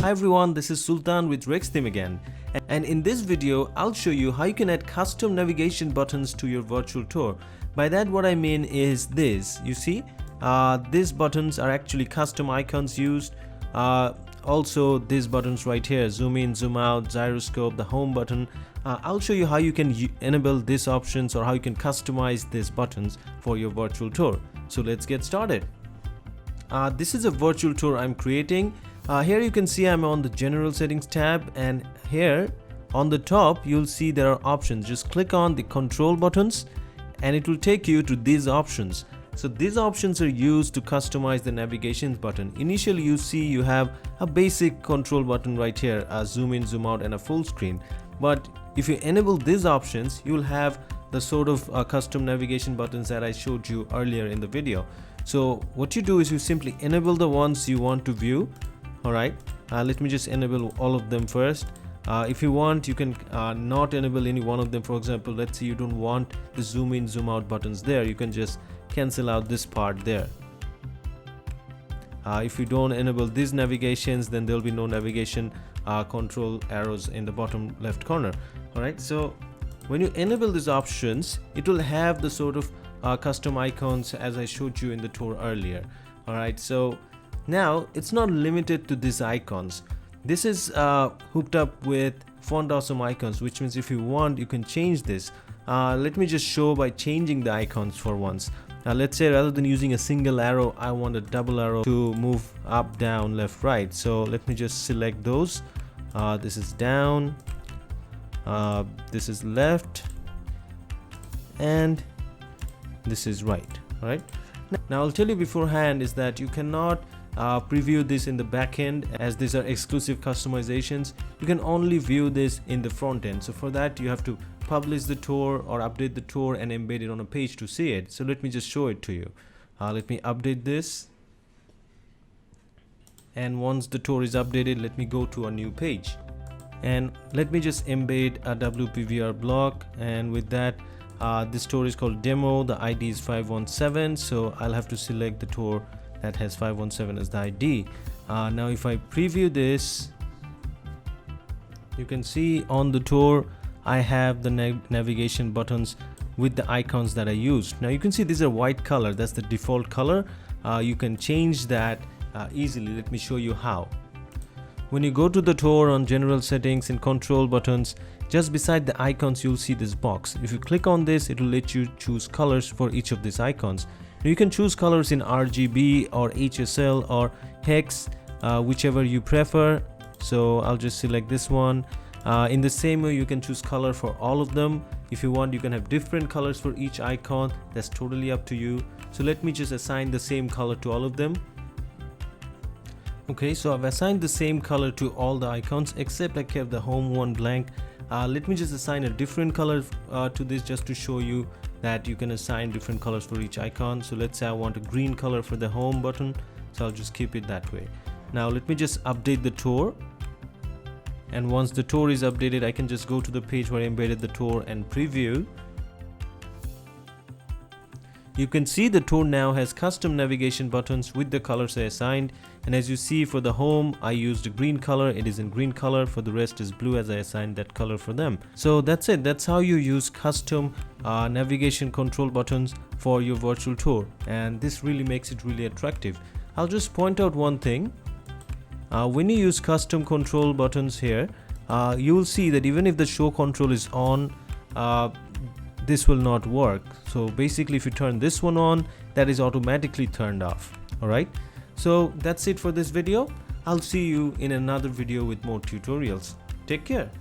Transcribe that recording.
Hi everyone, this is Sultan with Rex Theme again, and in this video I'll show you how you can add custom navigation buttons to your virtual tour. By that what I mean is this. You see, these buttons are actually custom icons used. Also these buttons right here, zoom in, zoom out, gyroscope, the home button. I'll show you how you can enable these options or how you can customize these buttons for your virtual tour. So let's get started. This is a virtual tour I'm creating. Here you can see I'm on the general settings tab, and here on the top you'll see there are options. Just click on the control buttons and it will take you to these options. So these options are used to customize the navigation button. Initially you see you have a basic control button right here, a zoom in, zoom out and a full screen. But if you enable these options, you'll have the sort of custom navigation buttons that I showed you earlier in the video. So what you do is you simply enable the ones you want to view. Alright, let me just enable all of them first. If you want, you can not enable any one of them. For example, let's say you don't want the zoom in, zoom out buttons there. You can just cancel out this part there. If you don't enable these navigations, then there will be no navigation control arrows in the bottom left corner. Alright, so when you enable these options, it will have the sort of custom icons as I showed you in the tour earlier. Alright, so now it's not limited to these icons. This is hooked up with font awesome icons, which means if you want, you can change this. Let me just show by changing the icons for once. Let's say rather than using a single arrow, I want a double arrow to move up, down, left, right. So let me just select those. This is down, this is left, and this is right. All right. Now I'll tell you beforehand is that you cannot preview this in the back end, as these are exclusive customizations. You can only view this in the front end. So for that you have to publish the tour or update the tour and embed it on a page to see it. So let me just show it to you. Let me update this, and once the tour is updated, let me go to a new page and let me just embed a WPVR block. And with that, this tour is called demo. The ID is 517, so I'll have to select the tour that has 517 as the ID. Now if I preview this, you can see on the tour I have the navigation buttons with the icons that I used. Now you can see these are white color, that's the default color. You can change that easily. Let me show you how. When you go to the tour on general settings and control buttons, just beside the icons you'll see this box. If you click on this, it will let you choose colors for each of these icons. You can choose colors in RGB or HSL or hex, whichever you prefer. So I'll just select this one. In the same way, you can choose color for all of them. If you want, you can have different colors for each icon. That's totally up to you. So let me just assign the same color to all of them. Okay, so I've assigned the same color to all the icons except I kept the home one blank. Let me just assign a different color to this, just to show you that you can assign different colors for each icon. So let's say I want a green color for the home button, so I'll just keep it that way. Now let me just update the tour, and once the tour is updated, I can just go to the page where I embedded the tour and preview. You can see the tour now has custom navigation buttons with the colors I assigned, and as you see, for the home I used a green color, it is in green color. For the rest is blue, as I assigned that color for them. So that's it. That's how you use custom navigation control buttons for your virtual tour, and this really makes it really attractive. I'll just point out one thing. When you use custom control buttons here, you will see that even if the show control is on, this will not work. So basically if you turn this one on, that is automatically turned off. Alright, so that's it for this video. I'll see you in another video with more tutorials. Take care.